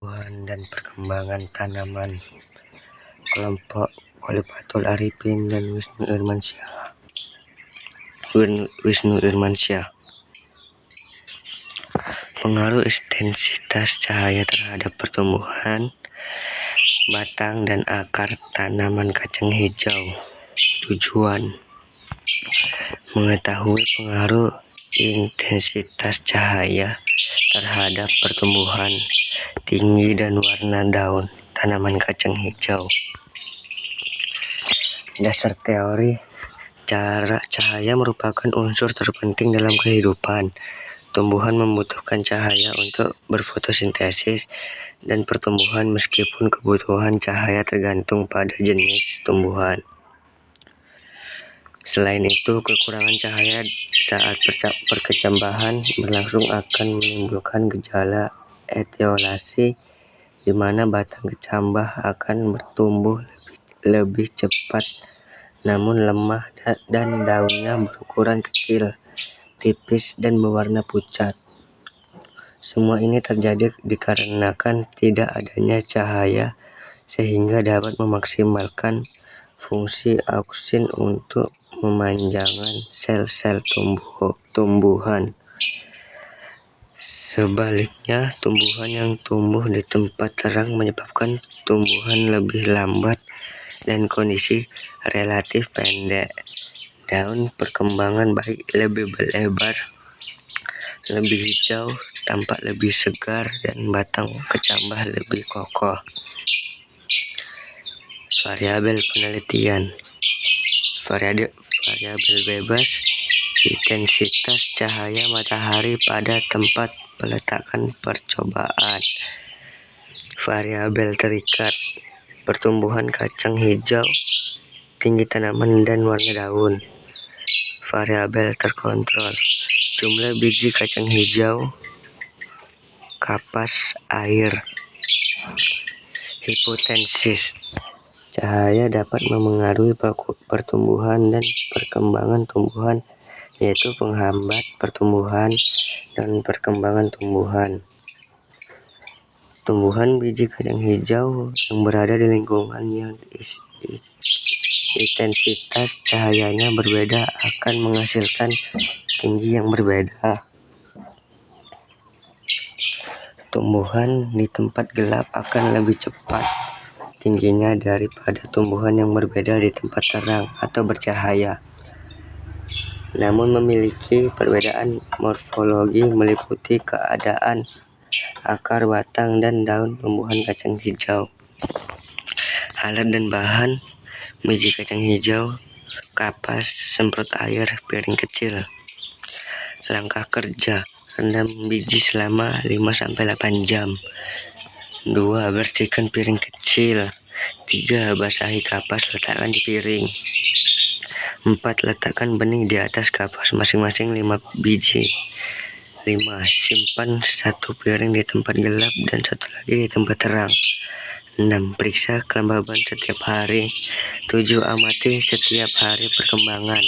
Tumbuhan dan perkembangan tanaman. Kelompok Khalifatul Arifin dan Wisnu Irmansyah. Pengaruh intensitas cahaya terhadap pertumbuhan batang dan akar tanaman kacang hijau. Tujuan: mengetahui pengaruh intensitas cahaya terhadap pertumbuhan, tinggi dan warna daun tanaman kacang hijau. Dasar teori: cahaya merupakan unsur terpenting dalam kehidupan. Tumbuhan membutuhkan cahaya untuk berfotosintesis dan pertumbuhan, meskipun kebutuhan cahaya tergantung pada jenis tumbuhan. Selain itu, kekurangan cahaya saat perkecambahan berlangsung akan menimbulkan gejala etiolasi, di mana batang kecambah akan bertumbuh lebih cepat namun lemah dan daunnya berukuran kecil, tipis dan berwarna pucat. Semua ini terjadi dikarenakan tidak adanya cahaya, sehingga dapat memaksimalkan fungsi auksin untuk memanjangkan sel-sel tumbuhan. Sebaliknya, tumbuhan yang tumbuh di tempat terang menyebabkan tumbuhan lebih lambat dan kondisi relatif pendek. Daun perkembangan baik lebih lebar, lebih hijau, tampak lebih segar, dan batang kecambah lebih kokoh. Variabel penelitian. Variabel bebas: intensitas cahaya matahari pada tempat peletakan percobaan. Variabel terikat: pertumbuhan kacang hijau, tinggi tanaman dan warna daun. Variabel terkontrol: jumlah biji kacang hijau, kapas, air. Hipotesis: cahaya dapat memengaruhi pertumbuhan dan perkembangan tumbuhan, yaitu penghambat pertumbuhan dan perkembangan tumbuhan. Tumbuhan biji kacang hijau yang berada di lingkungan yang intensitas cahayanya berbeda akan menghasilkan tinggi yang berbeda. Tumbuhan di tempat gelap akan lebih cepat tingginya daripada tumbuhan yang berbeda di tempat terang atau bercahaya, namun memiliki perbedaan morfologi meliputi keadaan akar, batang, dan daun tumbuhan kacang hijau. Alat dan bahan: biji kacang hijau, kapas, semprot air, piring kecil. Langkah kerja: rendam biji selama 5-8 jam. 2. Bersihkan piring kecil. 3. Basahi kapas, letakkan di piring. 4. Letakkan benih di atas kapas masing-masing 5 biji. 5. Simpan satu piring di tempat gelap dan satu lagi di tempat terang. 6. Periksa kelembaban setiap hari. 7. Amati setiap hari perkembangan.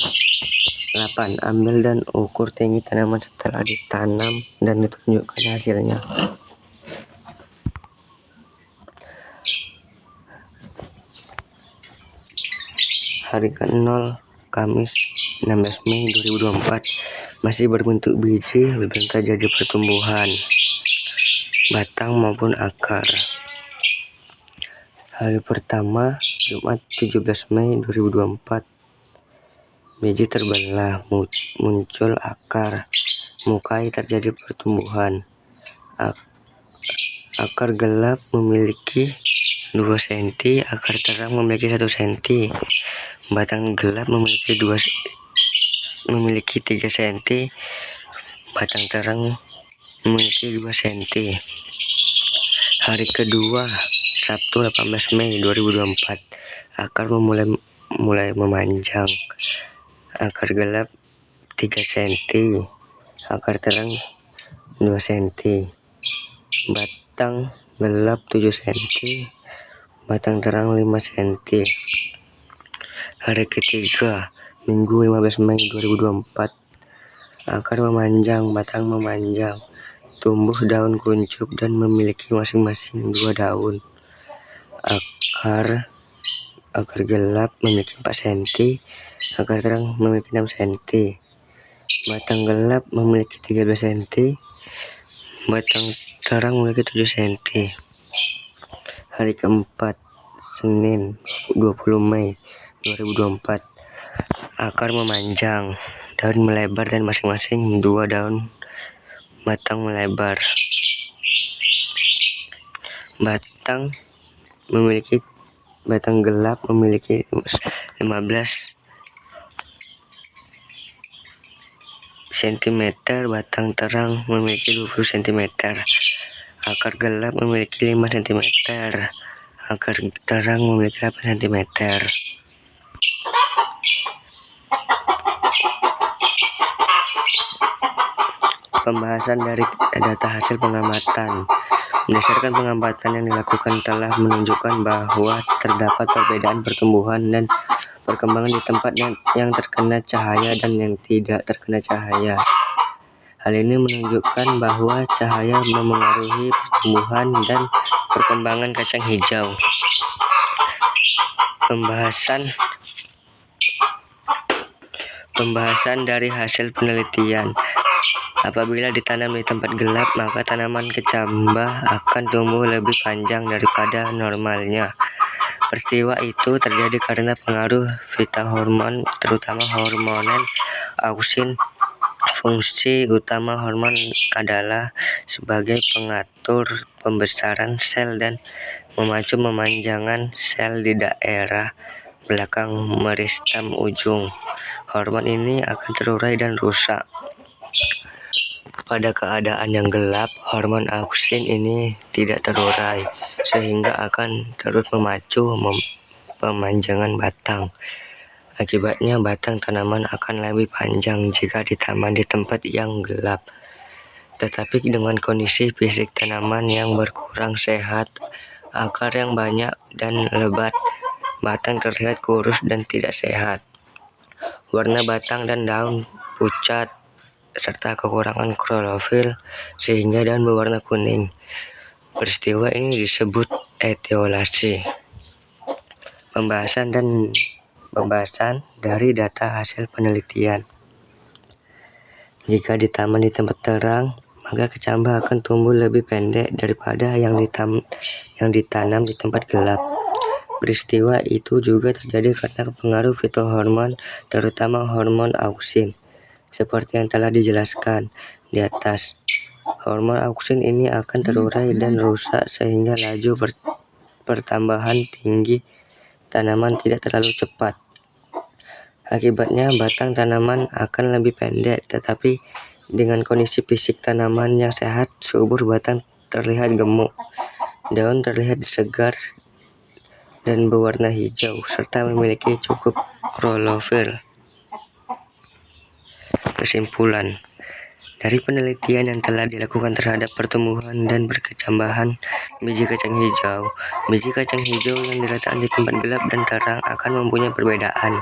8. Ambil dan ukur tinggi tanaman setelah ditanam dan ditunjukkan hasilnya. Hari ke-0, Kamis 16 Mei 2024. Masih berbentuk biji, belum terjadi pertumbuhan batang maupun akar. Hari pertama, Jumat 17 Mei 2024. Biji terbelah, muncul akar, mukai terjadi pertumbuhan. Akar gelap memiliki 2 cm, akar terang memiliki 1 cm. Batang gelap memiliki 3 cm, batang terang memiliki 2 cm. Hari kedua, Sabtu 18 Mei 2024. Akar mulai memanjang. Akar gelap 3 cm, akar terang 2 cm. Batang gelap 7 cm, batang terang 5 cm. Hari ketiga, Minggu 15 Mei 2024. Akar memanjang, batang memanjang, tumbuh daun kuncup dan memiliki masing-masing 2 daun. Akar gelap memiliki 4 cm, akar terang memiliki 6 cm. Batang gelap memiliki 13 cm, batang terang memiliki 7 cm. Hari keempat, Senin 20 Mei 2024. Akar memanjang, daun melebar dan masing-masing 2 daun batang melebar. Batang gelap memiliki 15 cm, batang terang memiliki 20 cm. Akar gelap memiliki 5 cm, akar terang memiliki 8 cm. Pembahasan dari data hasil pengamatan. Berdasarkan pengamatan yang dilakukan telah menunjukkan bahwa terdapat perbedaan pertumbuhan dan perkembangan di tempat yang terkena cahaya dan yang tidak terkena cahaya. Hal ini menunjukkan bahwa cahaya memengaruhi pertumbuhan dan perkembangan kacang hijau. Pembahasan dari hasil penelitian. Apabila ditanam di tempat gelap, maka tanaman kecambah akan tumbuh lebih panjang daripada normalnya. Peristiwa itu terjadi karena pengaruh fitohormon, terutama hormon auksin. Fungsi utama hormon adalah sebagai pengatur pembesaran sel dan memacu pemanjangan sel di daerah belakang meristem ujung. Hormon ini akan terurai dan rusak. Pada keadaan yang gelap, hormon auksin ini tidak terurai, sehingga akan terus memacu pemanjangan batang. Akibatnya, batang tanaman akan lebih panjang jika ditanam di tempat yang gelap. Tetapi dengan kondisi fisik tanaman yang berkurang sehat, akar yang banyak dan lebat, batang terlihat kurus dan tidak sehat. Warna batang dan daun pucat, serta kekurangan klorofil sehingga daun berwarna kuning. Peristiwa ini disebut etiolasi. Pembahasan dari data hasil penelitian. Jika ditanam di tempat terang, maka kecambah akan tumbuh lebih pendek daripada yang ditanam di tempat gelap. Peristiwa itu juga terjadi karena pengaruh fitohormon, terutama hormon auksin. Seperti yang telah dijelaskan di atas, hormon auksin ini akan terurai dan rusak sehingga laju pertambahan tinggi tanaman tidak terlalu cepat. Akibatnya batang tanaman akan lebih pendek, tetapi dengan kondisi fisik tanaman yang sehat, subur, batang terlihat gemuk, daun terlihat segar dan berwarna hijau, serta memiliki cukup klorofil. Kesimpulan dari penelitian yang telah dilakukan terhadap pertumbuhan dan perkecambahan biji kacang hijau yang diletakkan di tempat gelap dan terang akan mempunyai perbedaan.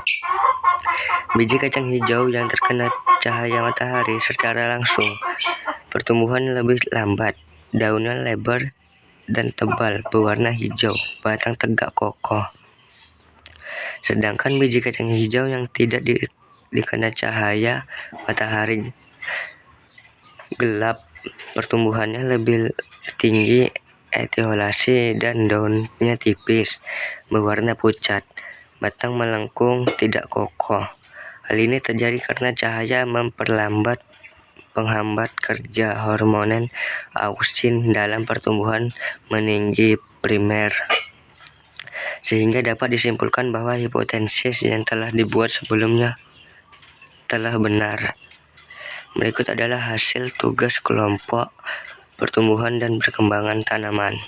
Biji kacang hijau yang terkena cahaya matahari secara langsung, pertumbuhan lebih lambat, daunnya lebar dan tebal, berwarna hijau, batang tegak kokoh. Sedangkan biji kacang hijau yang tidak dikena cahaya matahari gelap, pertumbuhannya lebih tinggi, etiolasi, dan daunnya tipis, berwarna pucat, batang melengkung, tidak kokoh. Hal ini terjadi karena cahaya memperlambat penghambat kerja hormon auksin dalam pertumbuhan meninggi primer, sehingga dapat disimpulkan bahwa hipotesis yang telah dibuat sebelumnya telah benar. Berikut adalah hasil tugas kelompok pertumbuhan dan perkembangan tanaman.